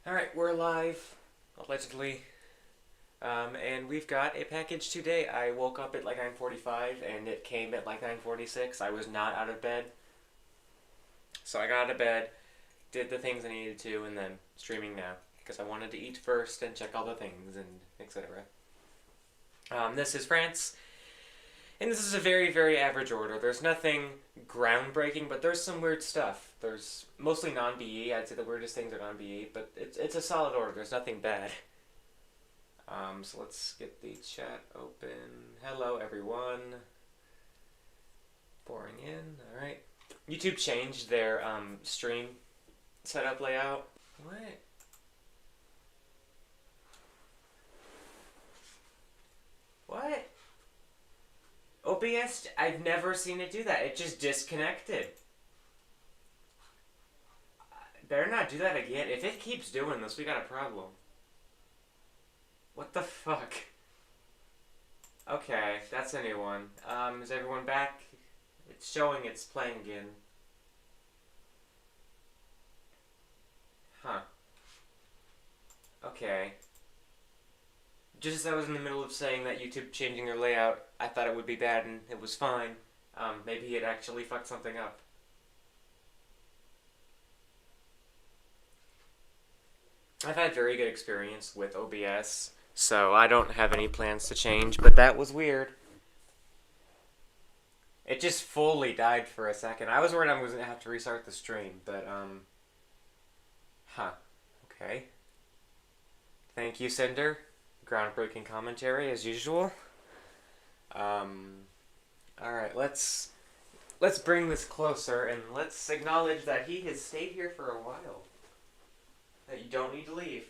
Alright, we're live, allegedly. And we've got a package today. I woke up at like 9:45 and it came at like 9:46. I was not out of bed. So I got out of bed, did the things I needed to, and then streaming now. Because I wanted to eat first and check all the things and etc. This is France. And this is a very, very average order. There's nothing groundbreaking, but there's some weird stuff. There's mostly non-BE. I'd say the weirdest things are non-BE, but it's a solid order. There's nothing bad. So let's get the chat open. Hello, everyone. Pouring in. All right. YouTube changed their stream setup layout. What? What? OBS, I've never seen it do that. It just disconnected. Better not do that again. If it keeps doing this, we got a problem. What the fuck? Okay, that's a new one. Is everyone back? It's showing it's playing again. Huh. Okay. Just as I was in the middle of saying that YouTube changing their layout, I thought it would be bad and it was fine. Maybe it actually fucked something up. I've had very good experience with OBS, so I don't have any plans to change, but that was weird. It just fully died for a second. I was worried I was going to have to restart the stream, but, huh. Okay. Thank you, Cinder. Groundbreaking commentary, as usual. Alright, let's bring this closer, and let's acknowledge that he has stayed here for a while. That you don't need to leave.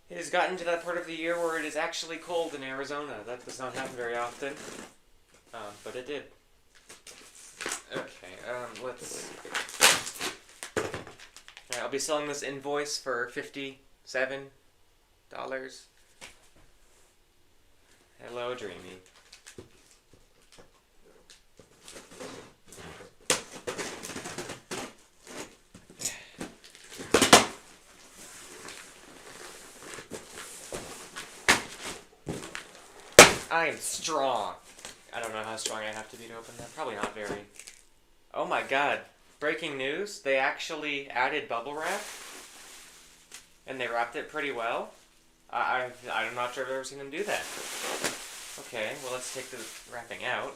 It has gotten to that part of the year where it is actually cold in Arizona. That does not happen very often, but it did. Okay, let's... Alright, I'll be selling this invoice for $57. Hello, Dreamy. I am strong. I don't know how strong I have to be to open that. Probably not very. Oh my god. Breaking news. They actually added bubble wrap. And they wrapped it pretty well. I'm not sure I've ever seen them do that. Okay, well let's take the wrapping out.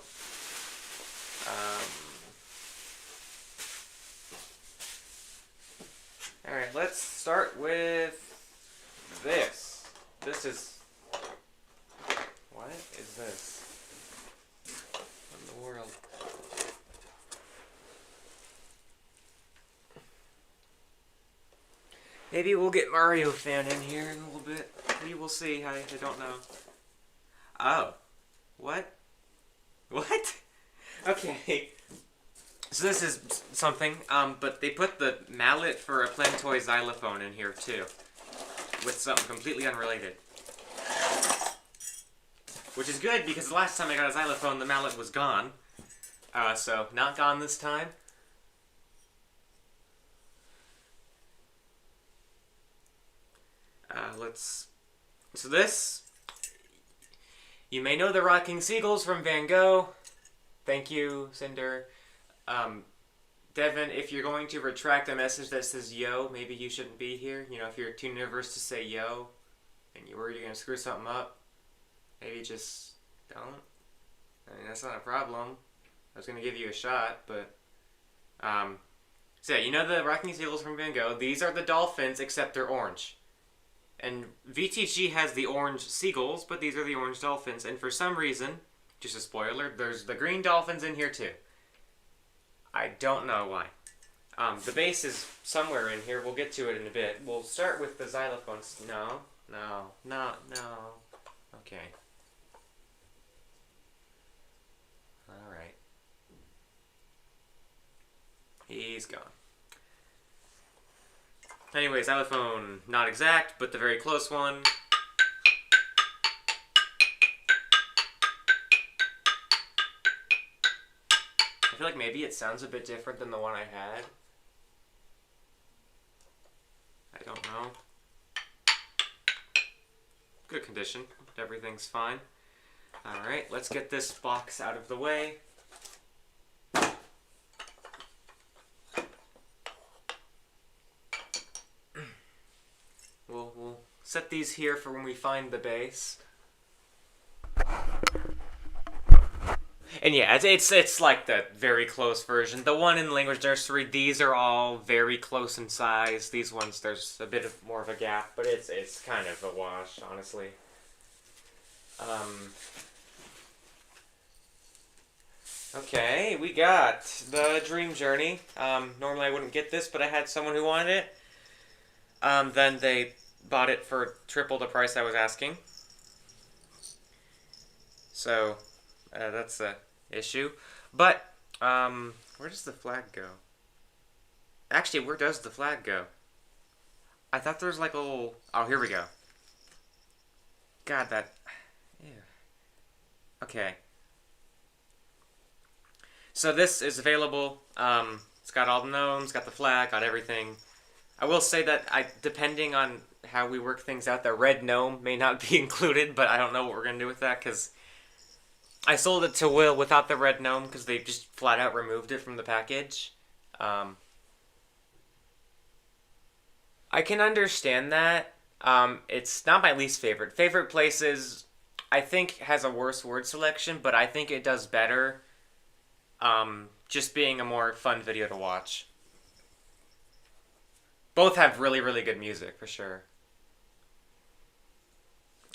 Alright, let's start with this. This is... What is this? What in the world? Maybe we'll get Mario Fan in here in a little bit. We will see. I don't know. Oh. What? What? Okay. So this is something, but they put the mallet for a Plantoy xylophone in here too. With something completely unrelated. Which is good, because the last time I got a xylophone, the mallet was gone. So, not gone this time. So this... You may know the Rocking Seagulls from Van Gogh. Thank you, Cinder. Devin, if you're going to retract a message that says yo, maybe you shouldn't be here. You know, if you're too nervous to say yo, and you're worried you're going to screw something up, maybe just don't. I mean, that's not a problem. I was going to give you a shot, but... So yeah, you know the Rocking Seagulls from Van Gogh. These are the dolphins, except they're orange. And VTG has the orange seagulls, but these are the orange dolphins. And for some reason, just a spoiler, there's the green dolphins in here too. I don't know why. The bass is somewhere in here. We'll get to it in a bit. We'll start with the xylophones. No. Okay. Alright. He's gone. Anyway, xylophone, not exact, but the very close one. feel like maybe it sounds a bit different than the one I had. I don't know. Good condition. Everything's fine. Alright, let's get this box out of the way. We'll set these here for when we find the bass. And yeah, it's like the very close version. The one in Language Nursery, these are all very close in size. These ones, there's a bit of more of a gap, but it's kind of a wash, honestly. Okay, we got the Dream Journey. Normally I wouldn't get this, but I had someone who wanted it. Then they bought it for triple the price I was asking. So, that's a issue. But, where does the flag go? Actually, where does the flag go? I thought there was like a little... Oh, here we go. God, that... Ew. Okay. So this is available. It's got all the gnomes, got the flag, got everything. I will say that depending on how we work things out, the red gnome may not be included, but I don't know what we're going to do with that, because I sold it to Will without the red gnome, because they just flat out removed it from the package. I can understand that. It's not my least favorite. Favorite Places, I think, has a worse word selection, but I think it does better. Just being a more fun video to watch. Both have really, really good music, for sure.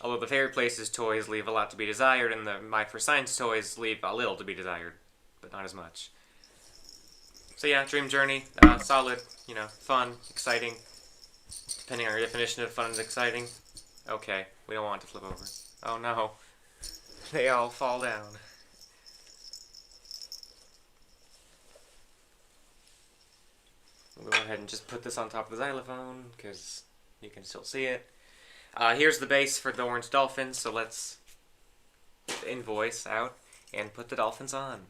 Although the Favorite Places toys leave a lot to be desired, and the My for Science toys leave a little to be desired, but not as much. So yeah, Dream Journey, solid, fun, exciting. Depending on your definition of fun and exciting. Okay, we don't want it to flip over. Oh no. They all fall down. We'll go ahead and just put this on top of the xylophone, because you can still see it. Here's the base for the orange dolphins, so let's get the invoice out and put the dolphins on.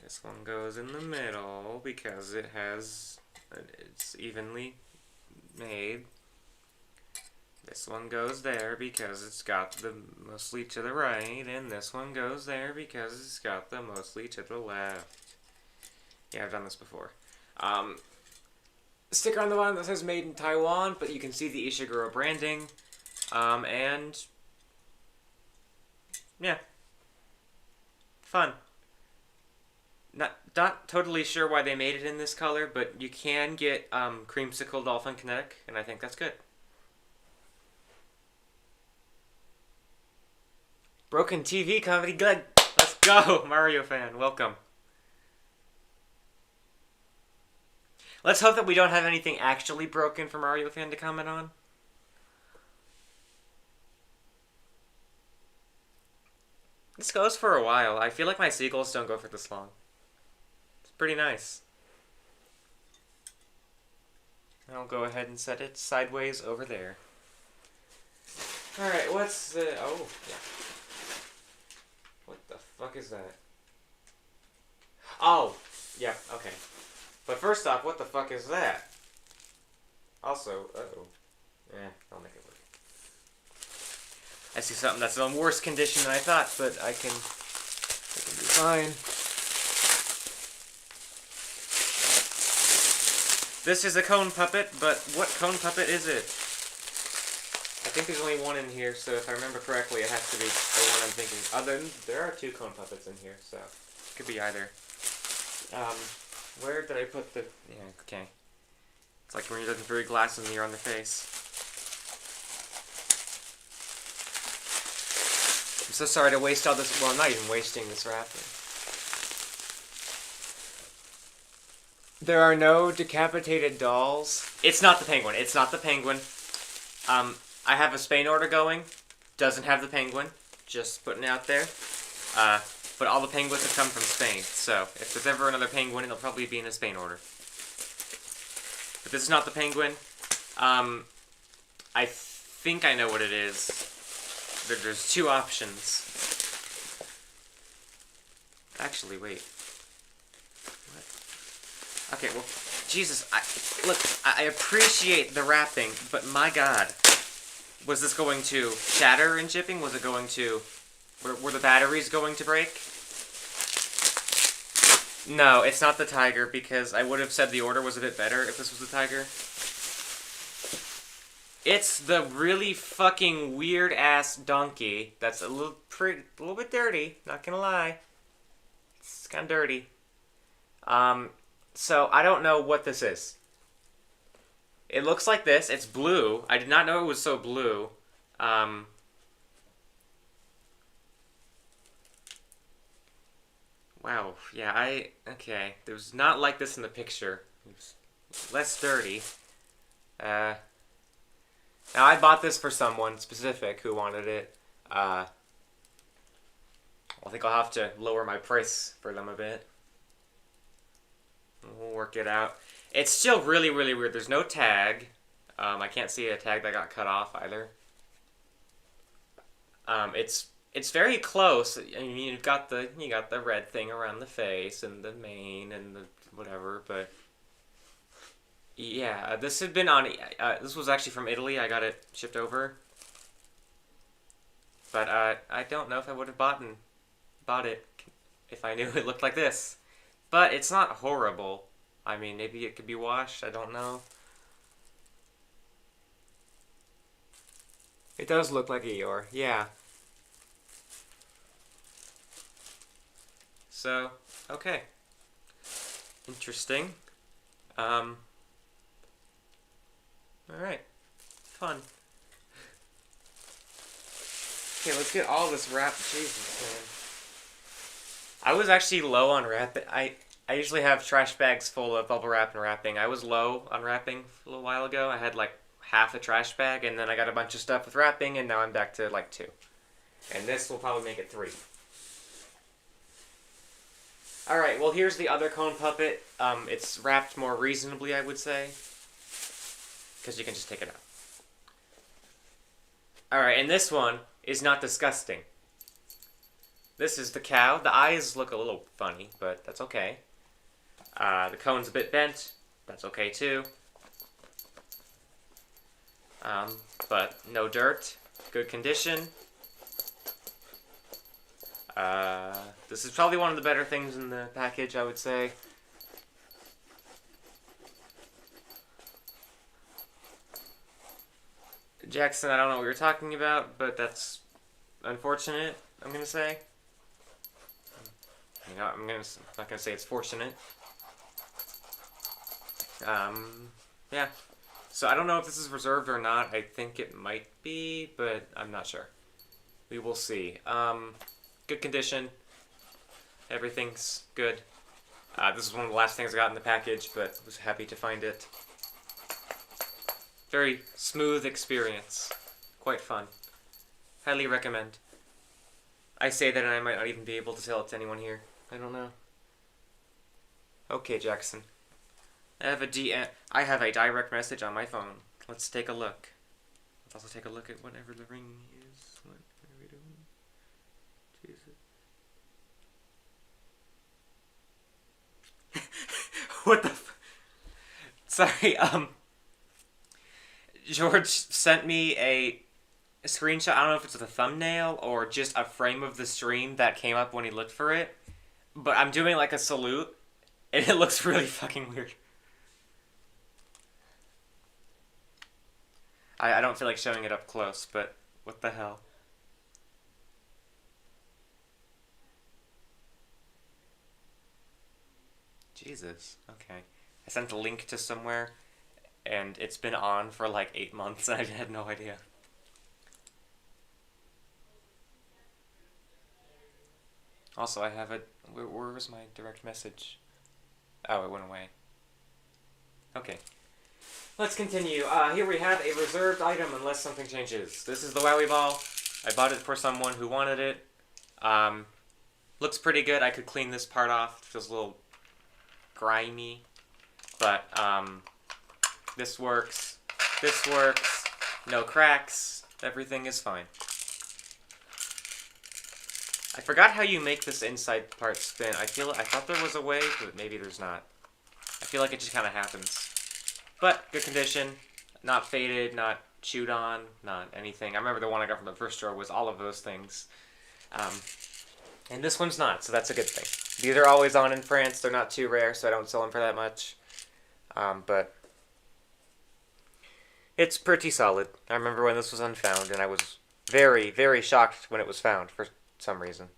This one goes in the middle because it's evenly made. This one goes there because it's got the mostly to the right, and this one goes there because it's got the mostly to the left. Yeah, I've done this before. Sticker on the bottom that says Made in Taiwan, but you can see the Ishiguro branding. And yeah, fun. Not totally sure why they made it in this color, but you can get Creamsicle Dolphin Kinetic, and I think that's good. Broken TV comedy, good. Let's go, Mario fan. Welcome. Let's hope that we don't have anything actually broken for Mario fan to comment on. This goes for a while. I feel like my seagulls don't go for this long. It's pretty nice. I'll go ahead and set it sideways over there. Alright, what's the... Oh, yeah. What the fuck is that? Oh, yeah, okay. But first off, what the fuck is that? Also, uh-oh. I'll make it work. I see something that's in worse condition than I thought, but I can be fine. This is a cone puppet, but what cone puppet is it? I think there's only one in here, so if I remember correctly, it has to be the one I'm thinking. There are two cone puppets in here, so it could be either. Where did I put the... Yeah, okay. It's like when you're looking through your glasses and you're on the face. I'm so sorry to waste all this... Well, I'm not even wasting this wrapping. There are no decapitated dolls. It's not the penguin. It's not the penguin. I have a Spain order going. Doesn't have the penguin. Just putting it out there. But all the penguins have come from Spain, so if there's ever another penguin, it'll probably be in a Spain order. But this is not the penguin. I think I know what it is. There's two options. Actually, wait. What? Okay, well, Jesus, I appreciate the wrapping, but my God. Was this going to shatter in shipping? Was it going to... Were the batteries going to break? No, it's not the tiger, because I would have said the order was a bit better if this was the tiger. It's the really fucking weird-ass donkey that's a little bit dirty, not gonna lie. It's kind of dirty. So I don't know what this is. It looks like this. It's blue. I did not know it was so blue. Wow. Yeah, okay. It was not like this in the picture. It was less dirty. Now, I bought this for someone specific who wanted it. I think I'll have to lower my price for them a bit. We'll work it out. It's still really, really weird. There's no tag. I can't see a tag that got cut off either. It's very close. I mean, you got the red thing around the face and the mane and the whatever, but yeah, this had been on. This was actually from Italy. I got it shipped over, but I don't know if I would have bought it if I knew it looked like this. But it's not horrible. I mean, maybe it could be washed. I don't know. It does look like Eeyore, yeah. So, okay. Interesting. Alright. Fun. Okay, let's get all this wrapped. Jesus, man. I was actually low on wrapping. I usually have trash bags full of bubble wrap and wrapping. I was low on wrapping a little while ago. I had like half a trash bag, and then I got a bunch of stuff with wrapping, and now I'm back to like 2. And this will probably make it 3. Alright, well here's the other cone puppet. It's wrapped more reasonably, I would say. Because you can just take it out. Alright, and this one is not disgusting. This is the cow. The eyes look a little funny, but that's okay. The cone's a bit bent. That's okay too. But no dirt. Good condition. This is probably one of the better things in the package, I would say. Jackson, I don't know what you're talking about, but that's unfortunate, I'm gonna say. You know, I'm not gonna say it's fortunate. Yeah. So I don't know if this is reserved or not. I think it might be, but I'm not sure. We will see. Good condition. Everything's good. This is one of the last things I got in the package, but was happy to find it. Very smooth experience. Quite fun. Highly recommend. I say that and I might not even be able to tell it to anyone here. I don't know. Okay, Jackson. I have a direct message on my phone. Let's take a look. Let's also take a look at whatever the ring is. What are we doing? Jesus. What the Sorry, George sent me a screenshot. I don't know if it's a thumbnail or just a frame of the stream that came up when he looked for it. But I'm doing like a salute, and it looks really fucking weird. I don't feel like showing it up close, but what the hell? Jesus, okay. I sent a link to somewhere, and it's been on for like 8 months, and I had no idea. Also, I have a... Where was my direct message? Oh, it went away. Okay. Let's continue. Here we have a reserved item unless something changes. This is the Wowee ball. I bought it for someone who wanted it. Looks pretty good. I could clean this part off. It feels a little grimy. But, this works. This works. No cracks. Everything is fine. I forgot how you make this inside part spin. I thought there was a way, but maybe there's not. I feel like it just kind of happens. But good condition, not faded, not chewed on, not anything. I remember the one I got from the first store was all of those things. And this one's not, so that's a good thing. These are always on in France. They're not too rare, so I don't sell them for that much. But it's pretty solid. I remember when this was unfound, and I was very, very shocked when it was found for some reason.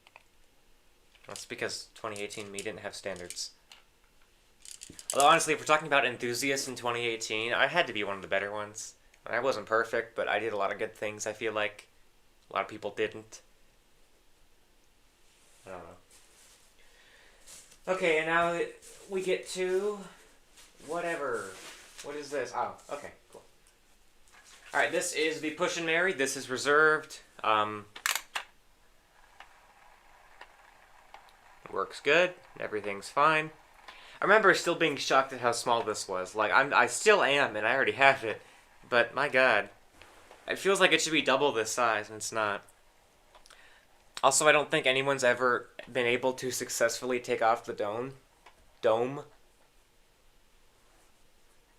That's because 2018 me didn't have standards. Although honestly, if we're talking about enthusiasts in 2018, I had to be one of the better ones. I wasn't perfect, but I did a lot of good things, I feel like. A lot of people didn't. I don't know. Okay, and now we get to whatever. What is this? Oh, okay, cool. Alright, this is the Push and Marry. This is reserved. Works good. Everything's fine. I remember still being shocked at how small this was. Like, I still am, and I already have it. But, my god. It feels like it should be double this size, and it's not. Also, I don't think anyone's ever been able to successfully take off the dome.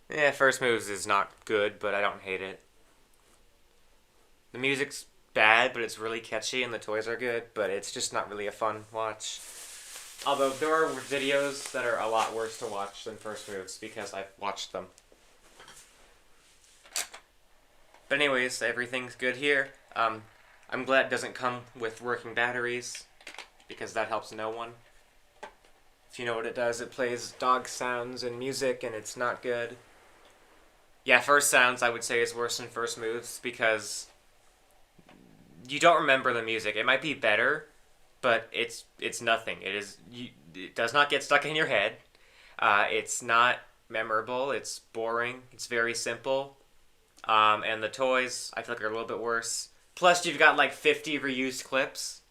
Yeah, First Moves is not good, but I don't hate it. The music's bad, but it's really catchy, and the toys are good, but it's just not really a fun watch. Although, there are videos that are a lot worse to watch than First Moves, because I've watched them. But anyways, everything's good here. I'm glad it doesn't come with working batteries, because that helps no one. If you know what it does, it plays dog sounds and music, and it's not good. Yeah, First Sounds, I would say, is worse than First Moves, because you don't remember the music. It might be better, but it's nothing. It does not get stuck in your head. It's not memorable. It's boring. It's very simple. And the toys, I feel like, are a little bit worse. Plus, you've got like 50 reused clips,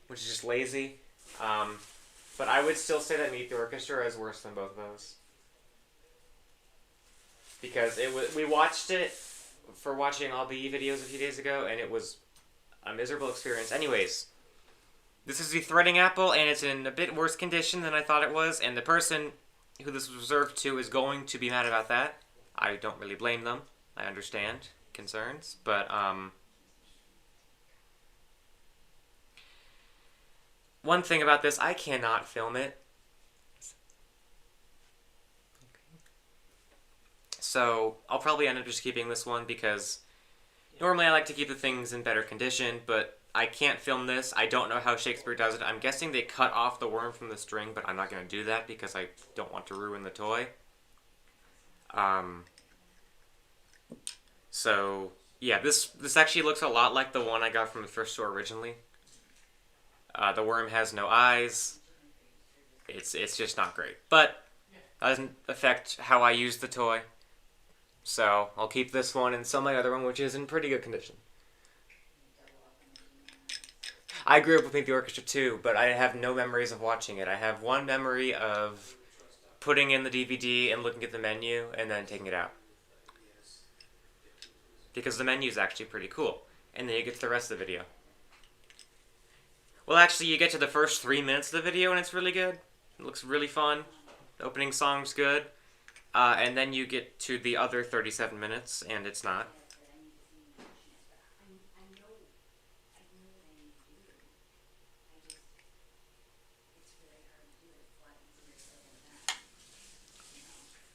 which is just lazy. But I would still say that Meet the Orchestra is worse than both of those, because we watched it for watching all the videos a few days ago, and it was a miserable experience. Anyways, this is the Threading Apple, and it's in a bit worse condition than I thought it was, and the person who this was reserved to is going to be mad about that. I don't really blame them. I understand concerns, but one thing about this, I cannot film it. So I'll probably end up just keeping this one, because normally I like to keep the things in better condition, but I can't film this. I don't know how Shakespeare does it. I'm guessing they cut off the worm from the string, but I'm not going to do that because I don't want to ruin the toy. So, yeah, this actually looks a lot like the one I got from the first store originally. The worm has no eyes. It's just not great. But that doesn't affect how I use the toy. So, I'll keep this one and sell my other one, which is in pretty good condition. I grew up with Meet the Orchestra too, but I have no memories of watching it. I have one memory of putting in the DVD and looking at the menu and then taking it out, because the menu is actually pretty cool. And then you get to the rest of the video. Well, actually, you get to the first 3 minutes of the video and it's really good. It looks really fun. The opening song's good. And then you get to the other 37 minutes and it's not.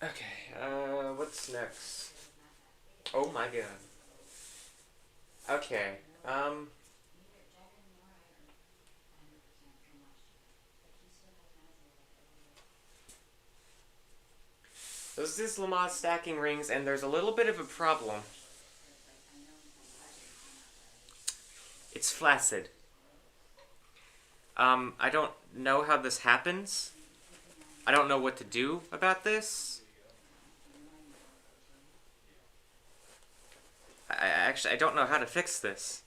Okay, what's next? Oh my god. Okay, Those is Lama stacking rings, and there's a little bit of a problem. It's flaccid. I don't know how this happens. I don't know what to do about this. I don't know how to fix this.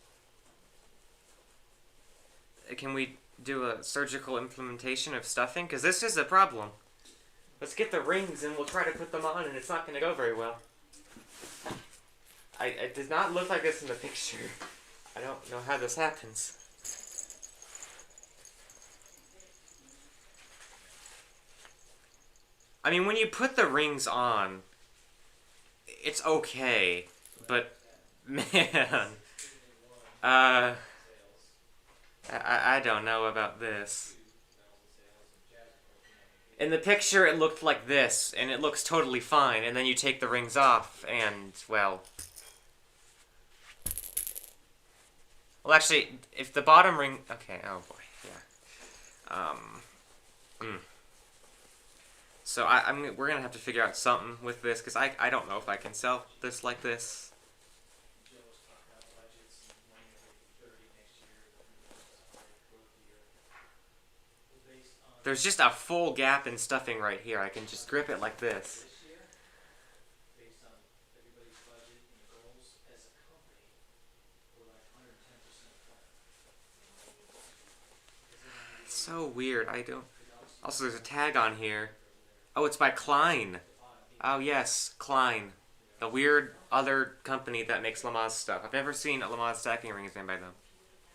Can we do a surgical implementation of stuffing? Because this is a problem. Let's get the rings and we'll try to put them on, and it's not going to go very well. It does not look like this in the picture. I don't know how this happens. I mean, when you put the rings on, it's okay, but man, uh, I don't know about this. In the picture, it looked like this, and it looks totally fine, and then you take the rings off, and, well... Well, actually, if the bottom ring... Okay, oh boy, yeah. So we're gonna have to figure out something with this, because I don't know if I can sell this like this. There's just a full gap in stuffing right here. I can just grip it like this. It's so weird. I don't... Also, there's a tag on here. Oh, it's by Klein. Oh, yes, Klein. The weird other company that makes Lama's stuff. I've never seen a Lama's stacking ring made by them.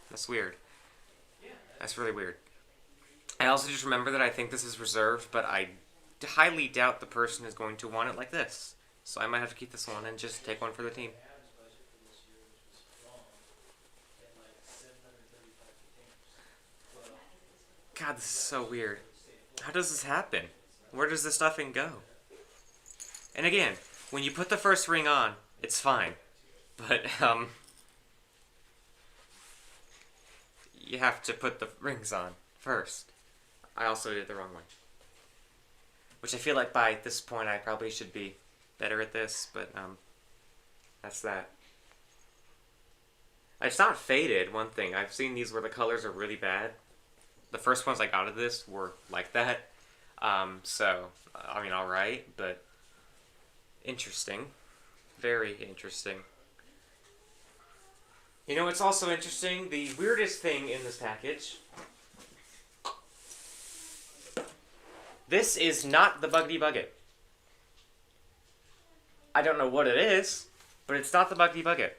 That's weird. That's really weird. I also just remember that I think this is reserved, but I highly doubt the person is going to want it like this. So I might have to keep this one and just take one for the team. God, this is so weird. How does this happen? Where does the stuffing go? And again, when you put the first ring on, it's fine. But, you have to put the rings on first. I also did the wrong one. Which I feel like by this point I probably should be better at this, but, that's that. It's not faded, one thing. I've seen these where the colors are really bad. The first ones I got of this were like that. So, I mean, alright, but interesting. Very interesting. You know, it's also interesting, the weirdest thing in this package. This is not the Buggy Bucket. I don't know what it is, but it's not the Buggy Bucket.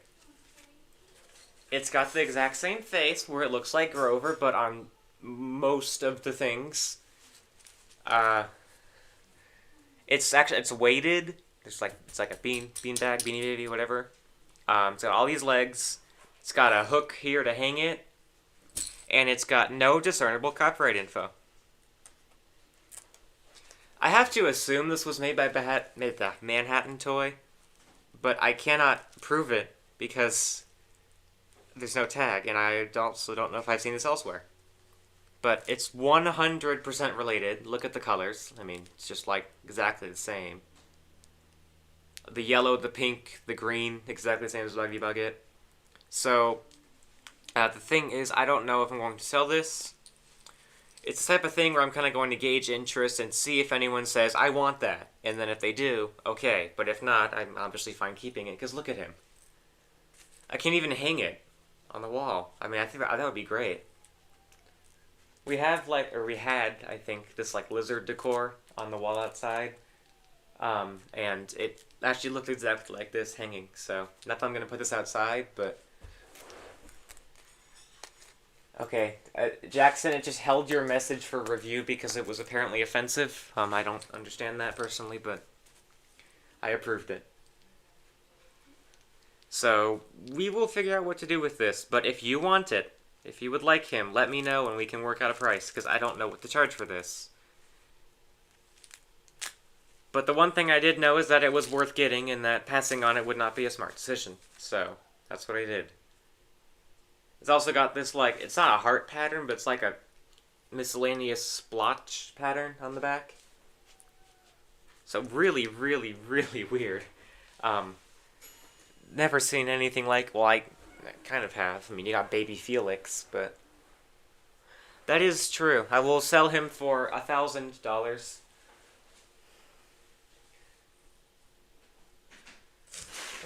It's got the exact same face where it looks like Grover, but on most of the things. It's weighted. It's like a beanbag, beanie baby, whatever. It's got all these legs. It's got a hook here to hang it, and it's got no discernible copyright info. I have to assume this was made by the Manhattan Toy, but I cannot prove it because there's no tag, and I also don't know if I've seen this elsewhere. But it's 100% related. Look at the colors. I mean, it's just like exactly the same. The yellow, the pink, the green, exactly the same as Buggy Bucket. So, the thing is, I don't know if I'm going to sell this. It's the type of thing where I'm kind of going to gauge interest and see if anyone says, I want that. And then if they do, okay. But if not, I'm obviously fine keeping it, because look at him. I can't even hang it on the wall. I mean, I think that would be great. We had, I think, this, lizard decor on the wall outside. And it actually looked exactly like this hanging. So, not that I'm going to put this outside, but... Okay, Jackson, it just held your message for review because it was apparently offensive. I don't understand that personally, but I approved it. So, we will figure out what to do with this, but if you want it, if you would like him, let me know and we can work out a price, because I don't know what to charge for this. But the one thing I did know is that it was worth getting and that passing on it would not be a smart decision. So, that's what I did. It's also got this, it's not a heart pattern, but it's like a miscellaneous splotch pattern on the back. So really, really, really weird. Never seen anything like, well, I kind of have. I mean, you got Baby Felix, but... That is true. I will sell him for $1,000.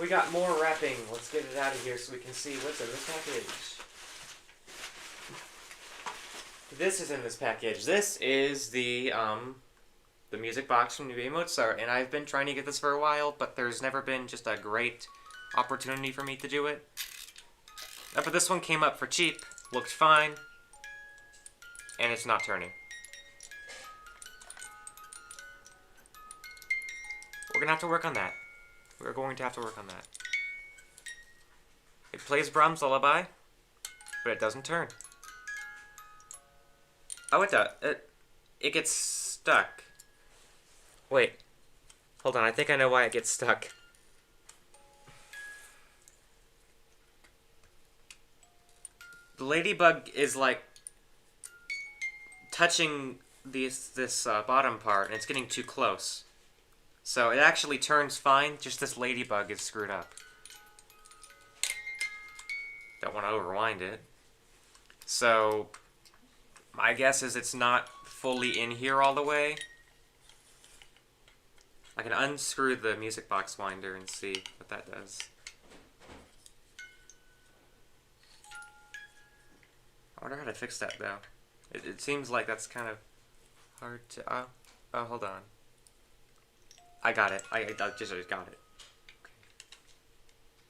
We got more wrapping. Let's get it out of here so we can see what's in this package. This is in this package. This is the music box from Mozart, and I've been trying to get this for a while, but there's never been just a great opportunity for me to do it. But this one came up for cheap, looked fine, and it's not turning. We're gonna have to work on that. We're going to have to work on that. It plays Brahms' lullaby, but it doesn't turn. Oh, it does. It gets stuck. Wait. Hold on, I think I know why it gets stuck. The ladybug is like touching this bottom part, and it's getting too close. So it actually turns fine, just this ladybug is screwed up. Don't want to overwind it. So my guess is it's not fully in here all the way. I can unscrew the music box winder and see what that does. I wonder how to fix that, though. It seems like that's kind of hard to... Oh, hold on. I got it. I just got it. Okay.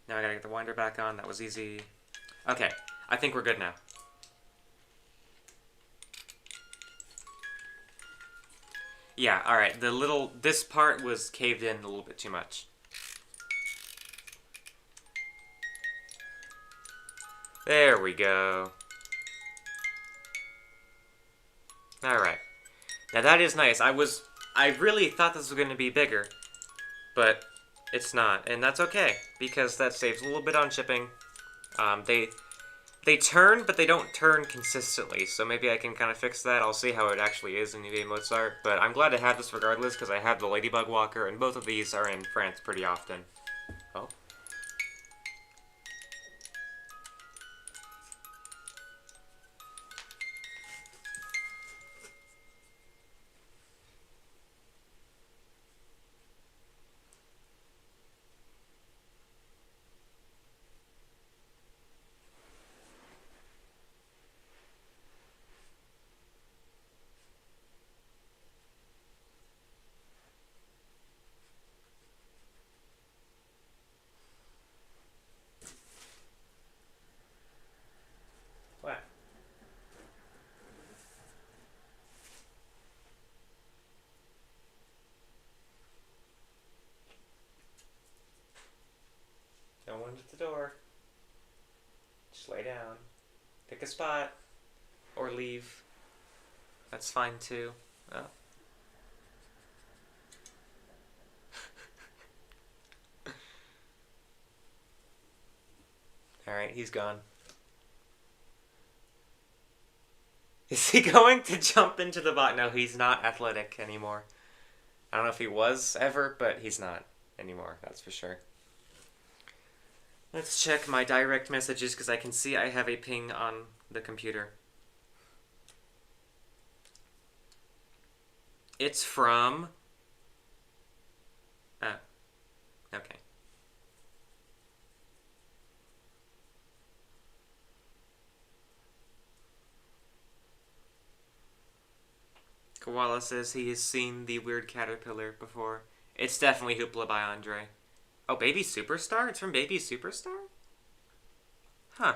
Now I gotta get the winder back on. That was easy. Okay, I think we're good now. Yeah, alright. This part was caved in a little bit too much. There we go. Alright. Now that is nice. I really thought this was going to be bigger, but it's not. And that's okay, because that saves a little bit on shipping. They turn, but they don't turn consistently, so maybe I can kind of fix that. I'll see how it actually is in UV Mozart, but I'm glad to have this regardless, because I have the Ladybug Walker, and both of these are in France pretty often. Oh. What? No one's at the door. Just lay down. Pick a spot. Or leave. That's fine too. Oh. Alright, he's gone. Is he going to jump into the bot? No, he's not athletic anymore. I don't know if he was ever, but he's not anymore, that's for sure. Let's check my direct messages, because I can see I have a ping on the computer. It's from... Oh. Okay. Koala says he has seen the weird caterpillar before. It's definitely Hoopla by Andre. Oh, Baby Superstar? It's from Baby Superstar? Huh.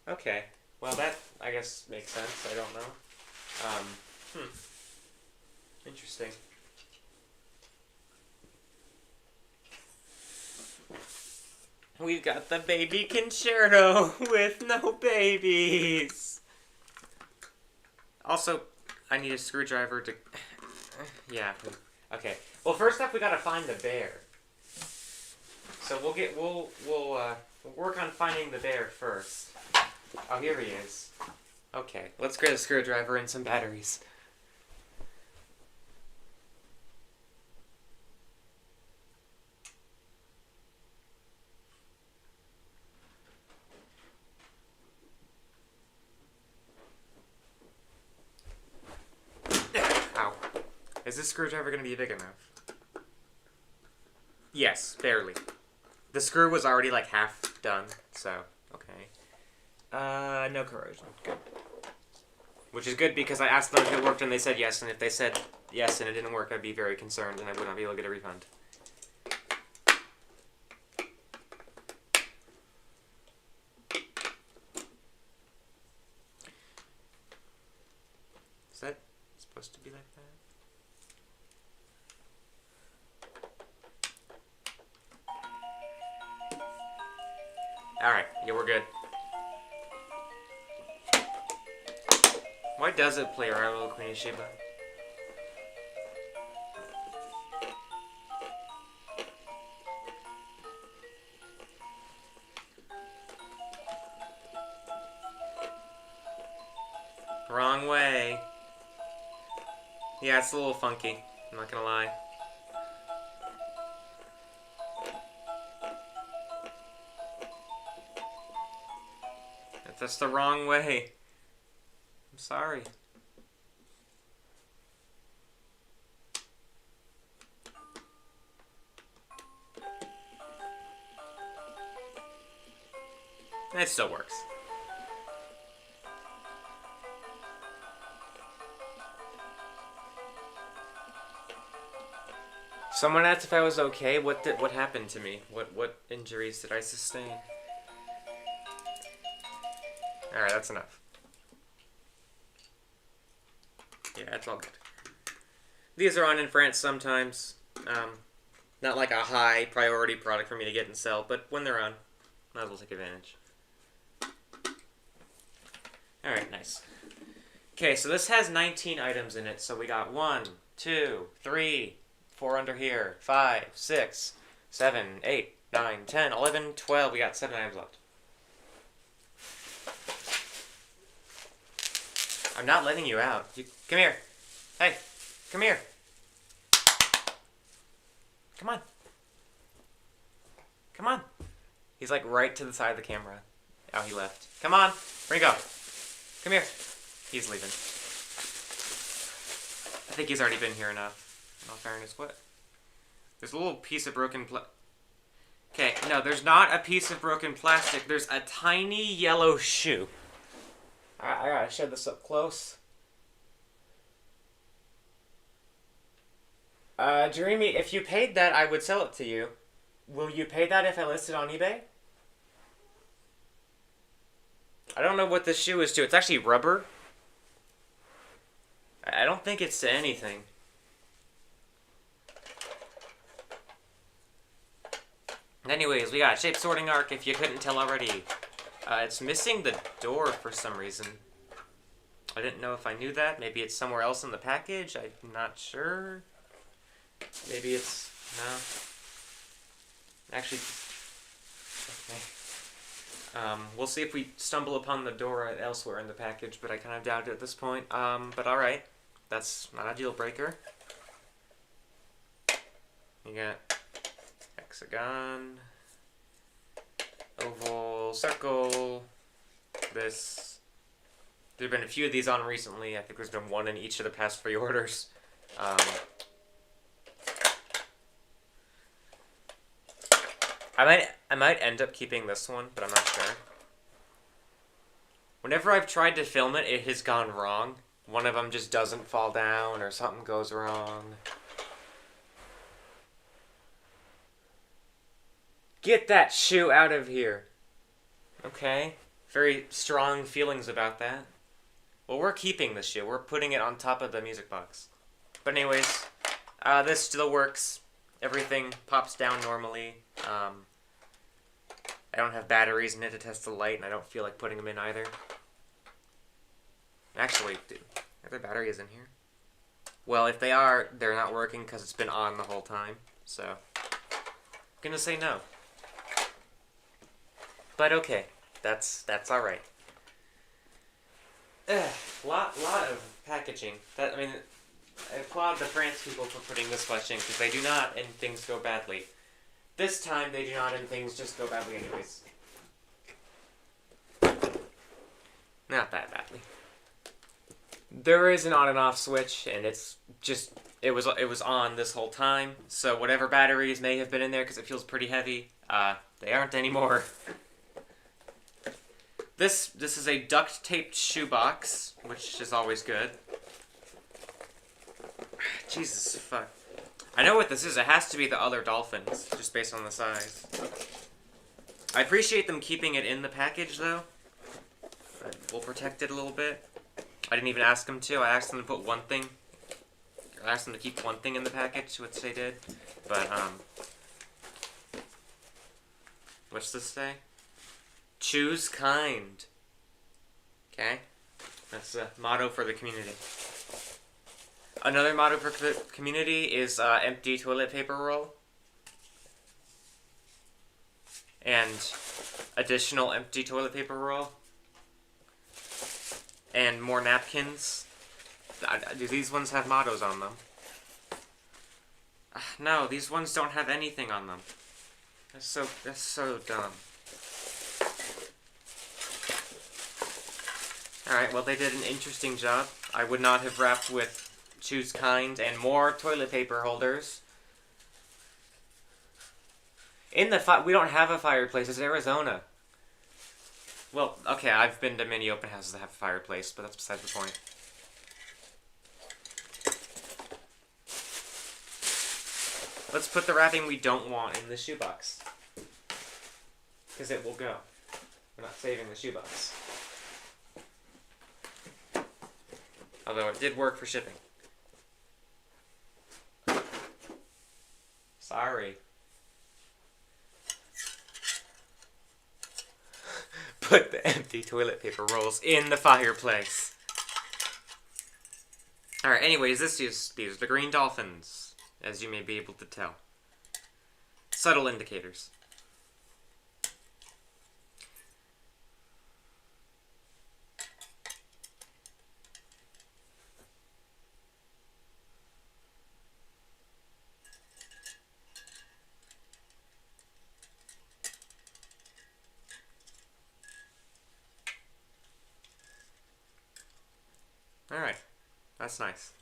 Okay. Well, that, I guess, makes sense. I don't know. Interesting. We've got the baby concerto with no babies. Also, I need a screwdriver to... Yeah. Okay. Well, first up, we gotta find the bear. So we'll work on finding the bear first. Oh, here he is. Okay. Let's get a screwdriver and some batteries. Ow. Is this screwdriver going to be big enough? Yes, barely. The screw was already like half done, so, okay. No corrosion. Good. Which is good because I asked them if it worked and they said yes, and if they said yes and it didn't work, I'd be very concerned and I would not be able to get a refund. Is that supposed to be like that? Alright, yeah, we're good. Why does it play Rival Queen of Sheba? Wrong way. Yeah, it's a little funky. I'm not gonna lie. That's the wrong way. I'm sorry. It still works. Someone asked if I was okay. What happened to me? What injuries did I sustain? Alright, that's enough. Yeah, that's all good. These are on in France sometimes. Not like a high priority product for me to get and sell, but when they're on, might as well take advantage. Alright, nice. Okay, so this has 19 items in it, so we got 1, 2, 3, 4 under here, 5, 6, 7, 8, 9, 10, 11, 12. We got 7 items left. I'm not letting you out. Come here. Hey, come here. Come on. Come on. He's like right to the side of the camera. Oh, he left. Come on. Ringo. Come here. He's leaving. I think he's already been here enough. In all fairness, what? There's a little piece of broken Okay, no, there's not a piece of broken plastic. There's a tiny yellow shoe. I gotta show this up close. Dreamy, if you paid that, I would sell it to you. Will you pay that if I list it on eBay? I don't know what this shoe is to. It's actually rubber. I don't think it's to anything. Anyways, we got Shape Sorting Arc, if you couldn't tell already. It's missing the door for some reason. I didn't know if I knew that. Maybe it's somewhere else in the package. I'm not sure. Maybe it's... no. Actually... okay. We'll see if we stumble upon the door elsewhere in the package, but I kind of doubt it at this point. But alright. That's not a deal breaker. You got hexagon, oval, circle, this. There have been a few of these on recently. I think there's been one in each of the past 3 orders. I might end up keeping this one, but I'm not sure. Whenever I've tried to film it, it has gone wrong. One of them just doesn't fall down, or something goes wrong. Get that shoe out of here. Okay. Very strong feelings about that. Well, we're keeping the shoe. We're putting it on top of the music box. But anyways, this still works. Everything pops down normally. I don't have batteries in it to test the light, and I don't feel like putting them in either. Actually, dude, are there batteries in here? Well, if they are, they're not working because it's been on the whole time. So, I'm gonna say no. But okay, that's all right. Lot of packaging. I mean, I applaud the France people for putting this much in because they do not, and things go badly. This time they do not, and things just go badly anyways. Not that badly. There is an on and off switch, and it's just it was on this whole time. So whatever batteries may have been in there, because it feels pretty heavy, they aren't anymore. This is a duct taped shoebox, which is always good. Jesus fuck. I know what this is. It has to be the other dolphins, just based on the size. I appreciate them keeping it in the package, though. We'll protect it a little bit. I didn't even ask them to. I asked them to put one thing. I asked them to keep one thing in the package, which they did. But, what's this say? Choose kind. Okay? That's the motto for the community. Another motto for the community is empty toilet paper roll. And additional empty toilet paper roll. And more napkins. Do these ones have mottos on them? No, these ones don't have anything on them. That's so dumb. Alright, well they did an interesting job. I would not have wrapped with choose kind and more toilet paper holders. We don't have a fireplace, it's Arizona. Well, okay, I've been to many open houses that have a fireplace, but that's beside the point. Let's put the wrapping we don't want in the shoebox. Because it will go. We're not saving the shoebox. Although it did work for shipping. Sorry. Put the empty toilet paper rolls in the fireplace. Alright, anyways, these are the green dolphins, as you may be able to tell. Subtle indicators. Alright, that's nice.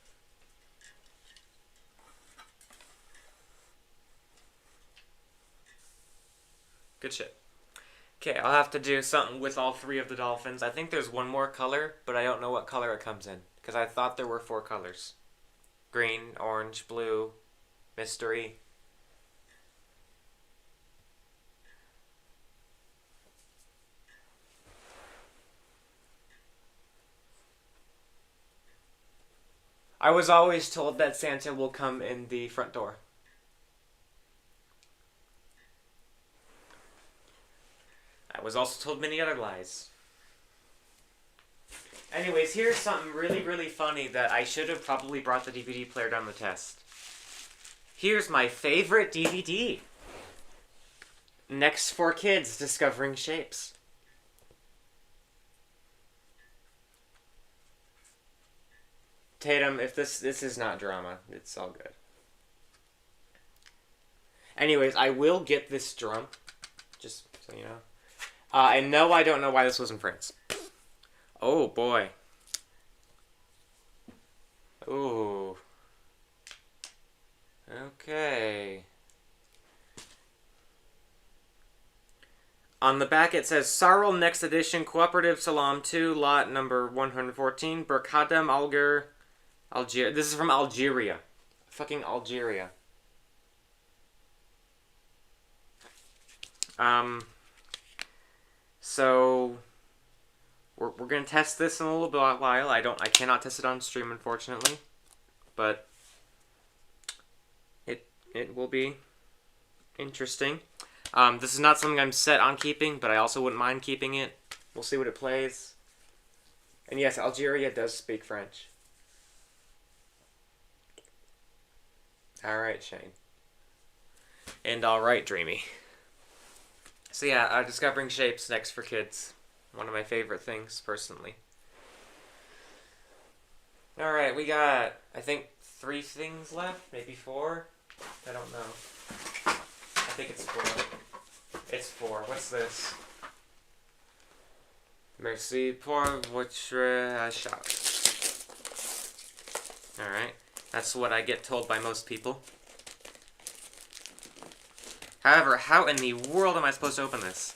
Good shit. Okay, I'll have to do something with all three of the dolphins. I think there's one more color, but I don't know what color it comes in. Because I thought there were 4 colors. Green, orange, blue, mystery. I was always told that Santa will come in the front door. I was also told many other lies. Anyways, here's something really, really funny that I should have probably brought the DVD player down the test. Here's my favorite DVD. Next for Kids, Discovering Shapes. Tatum, if this is not drama, it's all good. Anyways, I will get this drum, just so you know. And no, I don't know why this was in France. Oh, boy. Ooh. Okay. On the back it says, Sarl Next Edition Cooperative Salam 2, lot number 114, Berkadem Alger, Algeria. This is from Algeria. Fucking Algeria. So we're gonna test this in a little while. I cannot test it on stream, unfortunately, but it will be interesting. This is not something I'm set on keeping, but I also wouldn't mind keeping it. We'll see what it plays. And yes, Algeria does speak French. Alright, Shane. And alright, Dreamy. So yeah, Discovering Shapes, Next for Kids. One of my favorite things, personally. Alright, we got, I think, 3 things left? Maybe 4? I don't know. I think it's 4. It's 4. What's this? Merci pour votre achat. Alright. That's what I get told by most people. However, how in the world am I supposed to open this?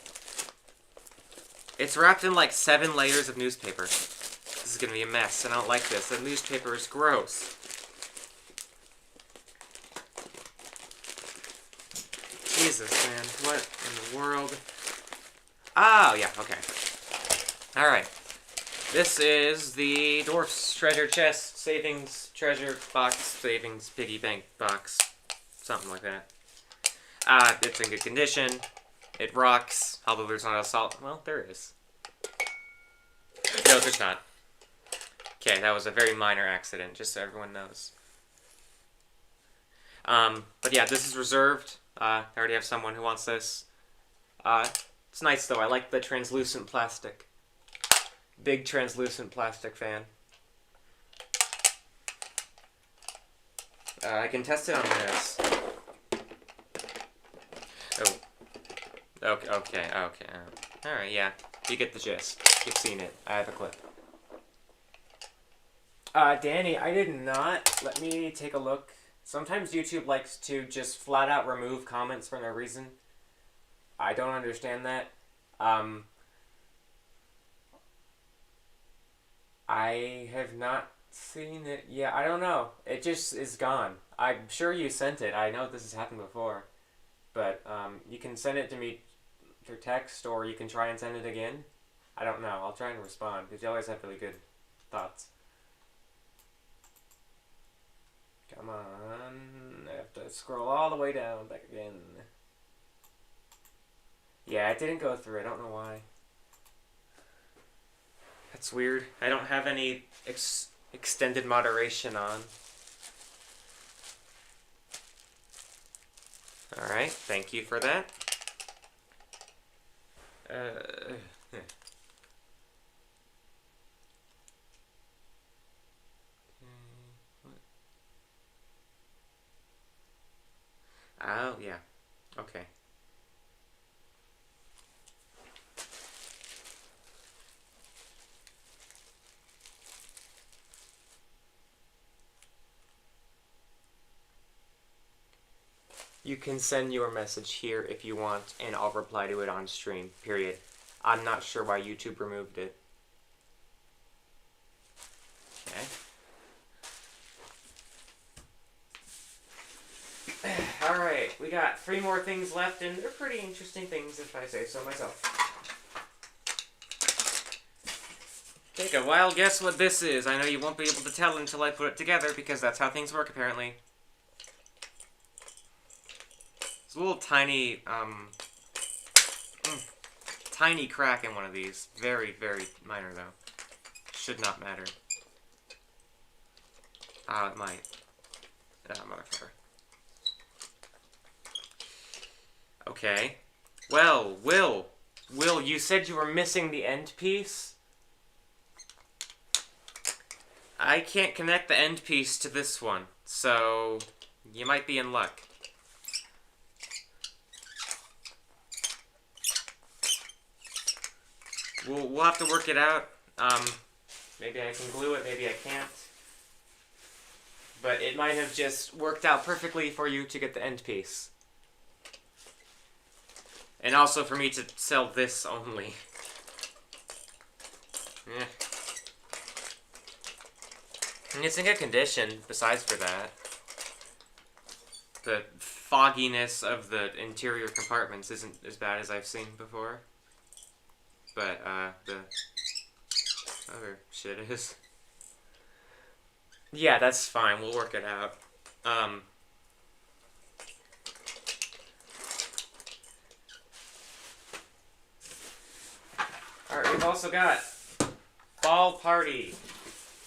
It's wrapped in like 7 layers of newspaper. This is gonna be a mess, and I don't like this. The newspaper is gross. Jesus, man. What in the world? Oh, yeah, okay. Alright. This is the Dwarf's Treasure Chest Savings Treasure Box Savings Piggy Bank Box. Something like that. It's in good condition. It rocks. Although there's not a solid... Well, there is. No, there's not. Okay, that was a very minor accident, just so everyone knows. But yeah, this is reserved. I already have someone who wants this. It's nice, though. I like the translucent plastic. Big translucent plastic fan. I can test it on this. Oh. Okay. Alright, yeah. You get the gist. You've seen it. I have a clip. Danny, I did not. Let me take a look. Sometimes YouTube likes to just flat out remove comments for no reason. I don't understand that. I have not seen it. Yeah, I don't know. It just is gone. I'm sure you sent it. I know this has happened before. But you can send it to me through text, or you can try and send it again. I don't know. I'll try and respond, because you always have really good thoughts. Come on. I have to scroll all the way down, back again. Yeah, it didn't go through. I don't know why. That's weird. I don't have any extended moderation on. Alright, thank you for that. Oh, yeah. Okay. You can send your message here if you want, and I'll reply to it on stream, period. I'm not sure why YouTube removed it. Okay. Alright, we got 3 more things left, and they're pretty interesting things if I say so myself. Take a wild guess what this is. I know you won't be able to tell until I put it together, because that's how things work, apparently. It's a little tiny, tiny crack in one of these. Very, very minor, though. Should not matter. It might. Motherfucker. Okay. Well, Will, you said you were missing the end piece? I can't connect the end piece to this one, so you might be in luck. We'll have to work it out. Maybe I can glue it, maybe I can't. But it might have just worked out perfectly for you to get the end piece. And also for me to sell this only. And it's in good condition, besides for that. The fogginess of the interior compartments isn't as bad as I've seen before. But, the other shit is. Yeah, that's fine. We'll work it out. Alright, we've also got Ball Party.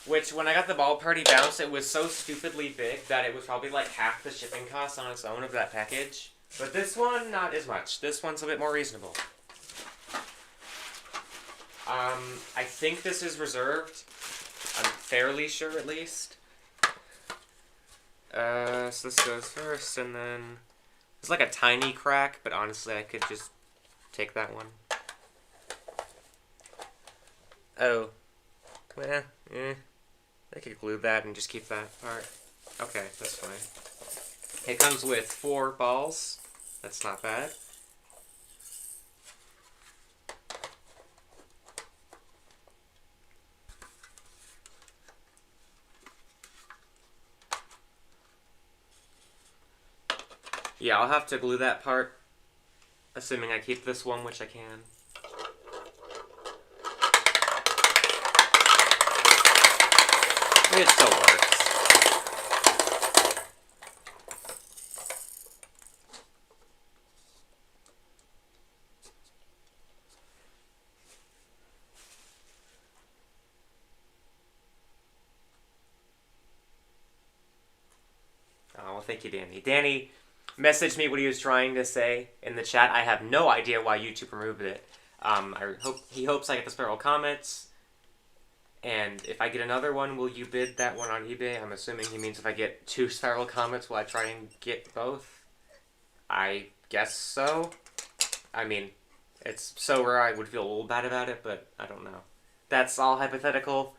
Which, when I got the Ball Party bounce, it was so stupidly big that it was probably like half the shipping cost on its own of that package. But this one, not as much. This one's a bit more reasonable. I think this is reserved. I'm fairly sure, at least. So this goes first, and then... It's like a tiny crack, but honestly, I could just take that one. Oh. I could glue that and just keep that part. Okay, that's fine. It comes with 4 balls. That's not bad. Yeah, I'll have to glue that part, assuming I keep this one, which I can. It still works. thank you, Danny. Danny messaged me what he was trying to say in the chat. I have no idea why YouTube removed it. He hopes I get the spiral comments. And if I get another one, will you bid that one on eBay? I'm assuming he means if I get 2 spiral comets, will I try and get both? I guess so. I mean, it's so rare I would feel a little bad about it, but I don't know. That's all hypothetical.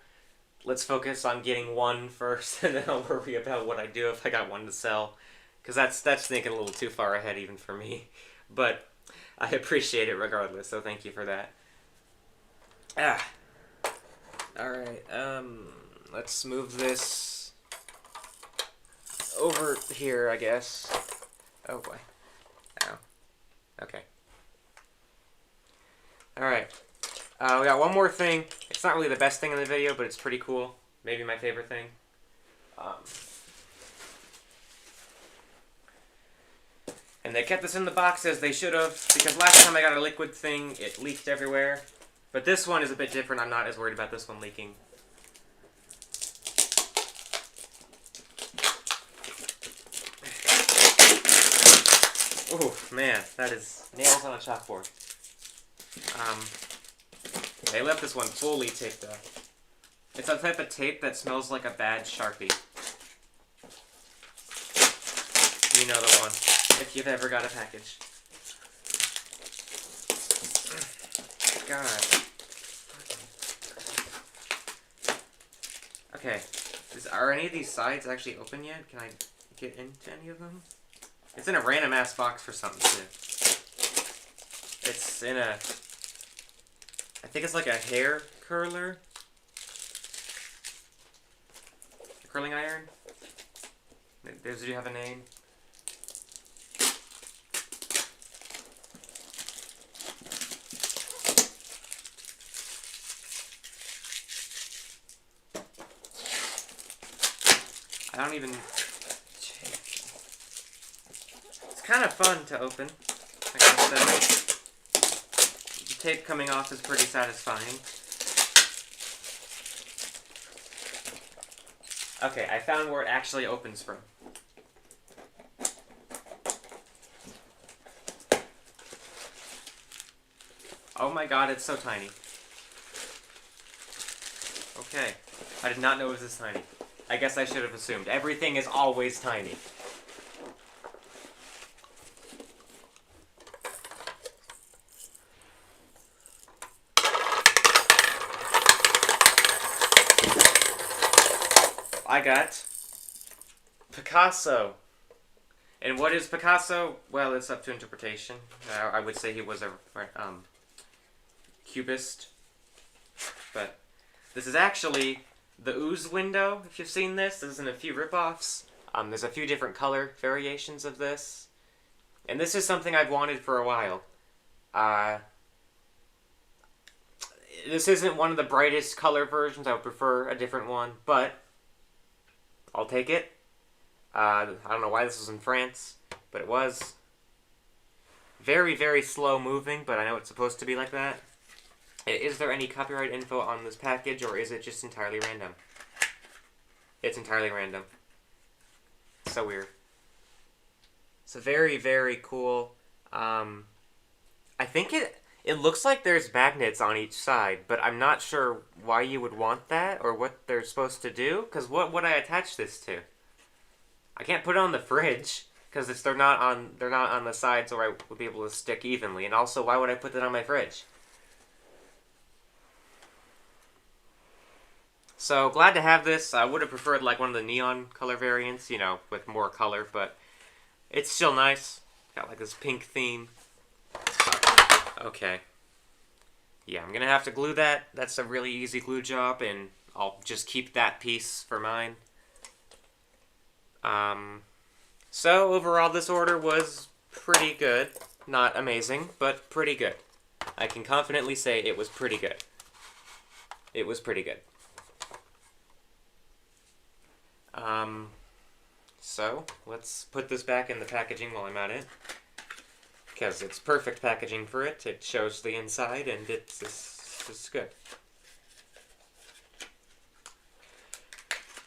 Let's focus on getting one first, and then I'll worry about what I do if I got one to sell. Because that's thinking a little too far ahead even for me. But I appreciate it regardless, so thank you for that. Alright, let's move this over here, I guess. Oh boy. Ow. Okay. Alright. We got one more thing. It's not really the best thing in the video, but it's pretty cool. Maybe my favorite thing. And they kept this in the box as they should have, because last time I got a liquid thing, it leaked everywhere. But this one is a bit different. I'm not as worried about this one leaking. Oh man, that is nails on a chalkboard. They left this one fully taped up. It's a type of tape that smells like a bad Sharpie. You know the one, if you've ever got a package. God. Okay, are any of these sides actually open yet? Can I get into any of them? It's in a random ass box for something too. It's in a, I think it's like a hair curler. A curling iron. Does it have a name? I don't even... It's kind of fun to open, I gotta say. The tape coming off is pretty satisfying. Okay, I found where it actually opens from. Oh my god, it's so tiny. Okay, I did not know it was this tiny. I guess I should have assumed. Everything is always tiny. I got Picasso. And what is Picasso? Well, it's up to interpretation. I would say he was a cubist. But this is actually the Ooze window, if you've seen this. There's in a few ripoffs. There's a few different color variations of this. And this is something I've wanted for a while. This isn't one of the brightest color versions. I would prefer a different one, but I'll take it. I don't know why this was in France, but it was. Very, very slow moving, but I know it's supposed to be like that. Is there any copyright info on this package, or is it just entirely random? It's entirely random. So weird. It's very, very cool. I think it looks like there's magnets on each side, but I'm not sure why you would want that, or what they're supposed to do, because what would I attach this to? I can't put it on the fridge, because they're not on the sides where I would be able to stick evenly, and also, why would I put that on my fridge? So, glad to have this. I would have preferred like one of the neon color variants, you know, with more color, but it's still nice. Got like this pink theme. Okay. Yeah, I'm gonna have to glue that. That's a really easy glue job, and I'll just keep that piece for mine. So, overall, this order was pretty good. Not amazing, but pretty good. I can confidently say it was pretty good. It was pretty good. So, let's put this back in the packaging while I'm at it. Because it's perfect packaging for it. It shows the inside, and it's good.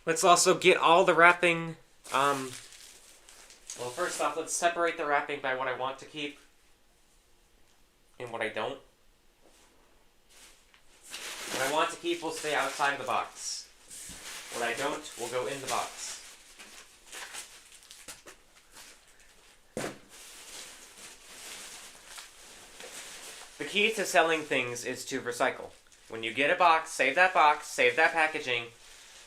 Let's also get all the wrapping Well, first off, let's separate the wrapping by what I want to keep and what I don't. What I want to keep will stay outside of the box. What I don't will go in the box. The key to selling things is to recycle. When you get a box, save that packaging,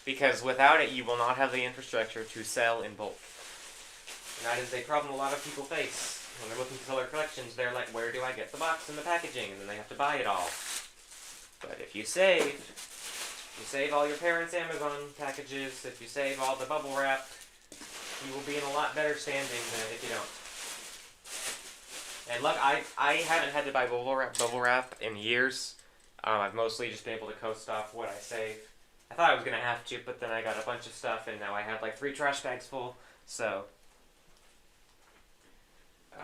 because without it you will not have the infrastructure to sell in bulk. And that is a problem a lot of people face. When they're looking to sell their collections, they're like, where do I get the box and the packaging? And then they have to buy it all. But if you save all your parents' Amazon packages, if you save all the bubble wrap, you will be in a lot better standing than if you don't. And look, I haven't had to buy bubble wrap in years. I've mostly just been able to coast off what I save. I thought I was going to have to, but then I got a bunch of stuff, and now I have like 3 trash bags full. So,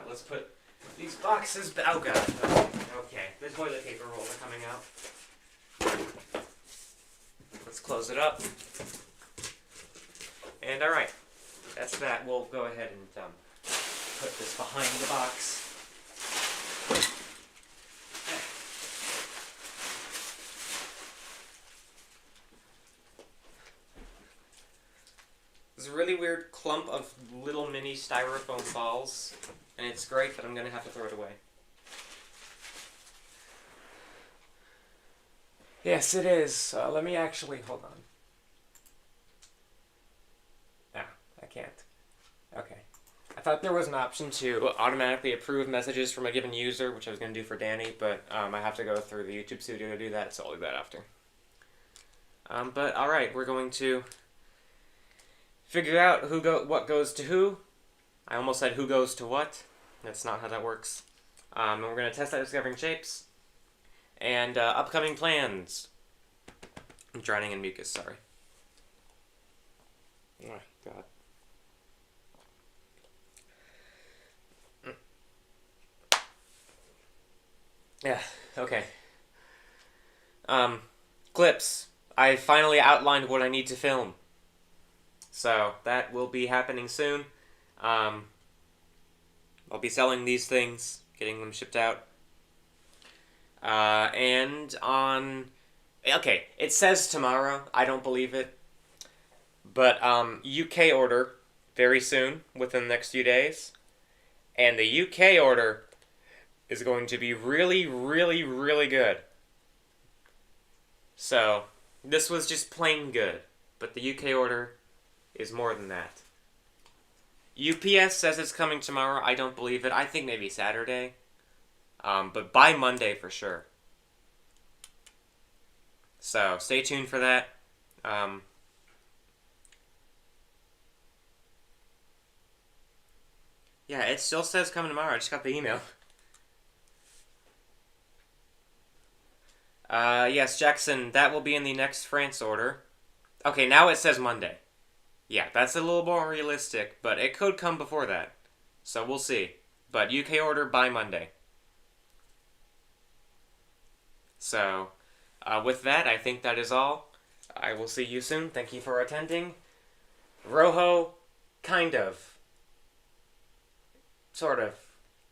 let's put these boxes back. Oh god. Okay, the toilet paper rolls are coming out. Let's close it up. And alright, that's that. We'll go ahead and put this behind the box. This is a really weird clump of little mini styrofoam balls, and it's great, but I'm going to have to throw it away. Yes, it is. Let me actually, hold on. I can't. Okay. I thought there was an option to automatically approve messages from a given user, which I was going to do for Danny, but I have to go through the YouTube studio to do that, so I'll do that after. But alright, we're going to figure out what goes to who. I almost said who goes to what. That's not how that works. And we're going to test out Discovering Shapes. And upcoming plans. I'm drowning in mucus, sorry. Oh, God. Yeah, okay. Clips. I finally outlined what I need to film. So, that will be happening soon. I'll be selling these things, getting them shipped out. And on... Okay, it says tomorrow. I don't believe it. But, UK order very soon, within the next few days. And the UK order is going to be really, really, really good. So, this was just plain good. But the UK order is more than that. UPS says it's coming tomorrow. I don't believe it. I think maybe Saturday. But by Monday for sure. So, stay tuned for that. Yeah, it still says coming tomorrow. I just got the email. Yes, Jackson, that will be in the next France order. Okay, now it says Monday. Yeah, that's a little more realistic, but it could come before that. So we'll see. But UK order by Monday. So, with that, I think that is all. I will see you soon. Thank you for attending. Rojo, kind of. Sort of.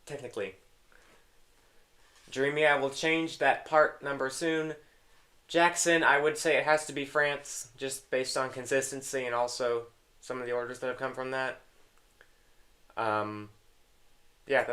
Technically. Dreamy, I will change that part number soon. Jackson, I would say it has to be France, just based on consistency and also some of the orders that have come from that. Yeah, that's